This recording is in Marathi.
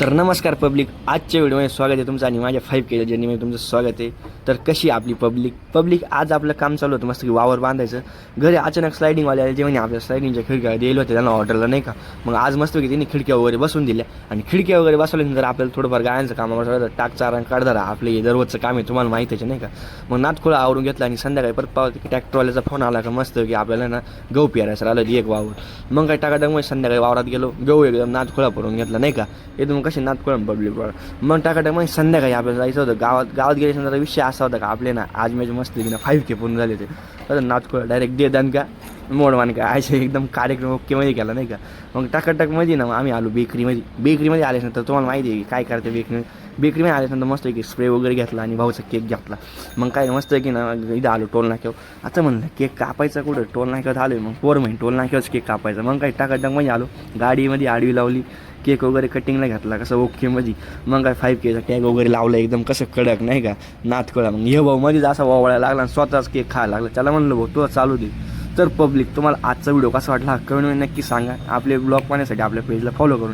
तर नमस्कार पब्लिक, आजच्या व्हिडिओमध्ये स्वागत आहे तुमचं आणि माझ्या 5K जर्नीमध्ये तुमचं स्वागत आहे. तर कशी आपली पब्लिक आज आपलं काम चालू होतं मस्त की वावर बांधायचं. घरी अचानक स्लायडिंगवाले आले जे म्हणे आपल्या स्लायडिंगच्या खिडक्या दिले होते त्यांना ऑर्डरला नाही का. मग आज मस्त की त्यांनी खिडक्या वगैरे बसून दिल्या आणि खिडक्या वगैरे बसवल्यानंतर आपल्याला थोडंफार गायांचं काम आवडतं. टाक चारा काढधारा आपलं हे दररोजचं काम आहे, तुम्हाला माहिती आहे नाही का. मग नातखोळा आवरून घेतला आणि संध्याकाळी परत पावती की ट्रॅक्टरवाल्याचा फोन आला का मस्त की आपल्याला ना गहू पेरायचं राहिलं एक वावर. मग काय टाकाटाक संध्याकाळी वावरात गेलो, गहू एकदम नातखोळा पडून घेतला नाही का. एकदम कशी नातखोळा पब्लिक. मग टाकाटाक मग संध्याकाळी आपल्याला जायचं होतं गावात गेल्यानंतर विषय असा होता का आपले ना आज माझे मस्त ना 5K पूर्ण झाले ते. तर नातखोळा डायरेक्ट दे दणका मोडवान का असे एकदम कार्यक्रम ओकेमध्ये केला नाही का. मग टाकाटाकमध्ये ना आम्ही आलो बेकरीमध्ये आल्यानंतर तुम्हाला माहिती आहे काय करते बेकरीमध्ये आल्यानंतर मस्त की स्प्रे वगैरे घेतला आणि भाऊचा केक घेतला. मग काय मस्त की ना इथं आलो टोल नाक्यावर. आता म्हणलं केक कापायचा कुठं, टोल नाक्यावर आलो आहे. मग पोर म्हणे टोल नाक्यावरच केक कापायचा. मग काय टाकाटाकमध्ये आलो, गाडीमध्ये आडवी लावली, केक वगैरे कटिंगला घातला कसं ओकेमध्ये. मग काय 5Kचा टॅग वगैरे लावला एकदम कसं कडक नाही का नातखोळा. मग हे भाऊ मध्येच असा वावळायला लागला आणि स्वतःच केक खायला लागला. त्याला म्हणलं भाऊ तो चालू दे. तर पब्लिक तुम्हाला आजचा व्हिडिओ कसा वाटला कमेंटमध्ये नक्की सांगा. आपले ब्लॉग पाहण्यासाठी आपल्या पेजला फॉलो करून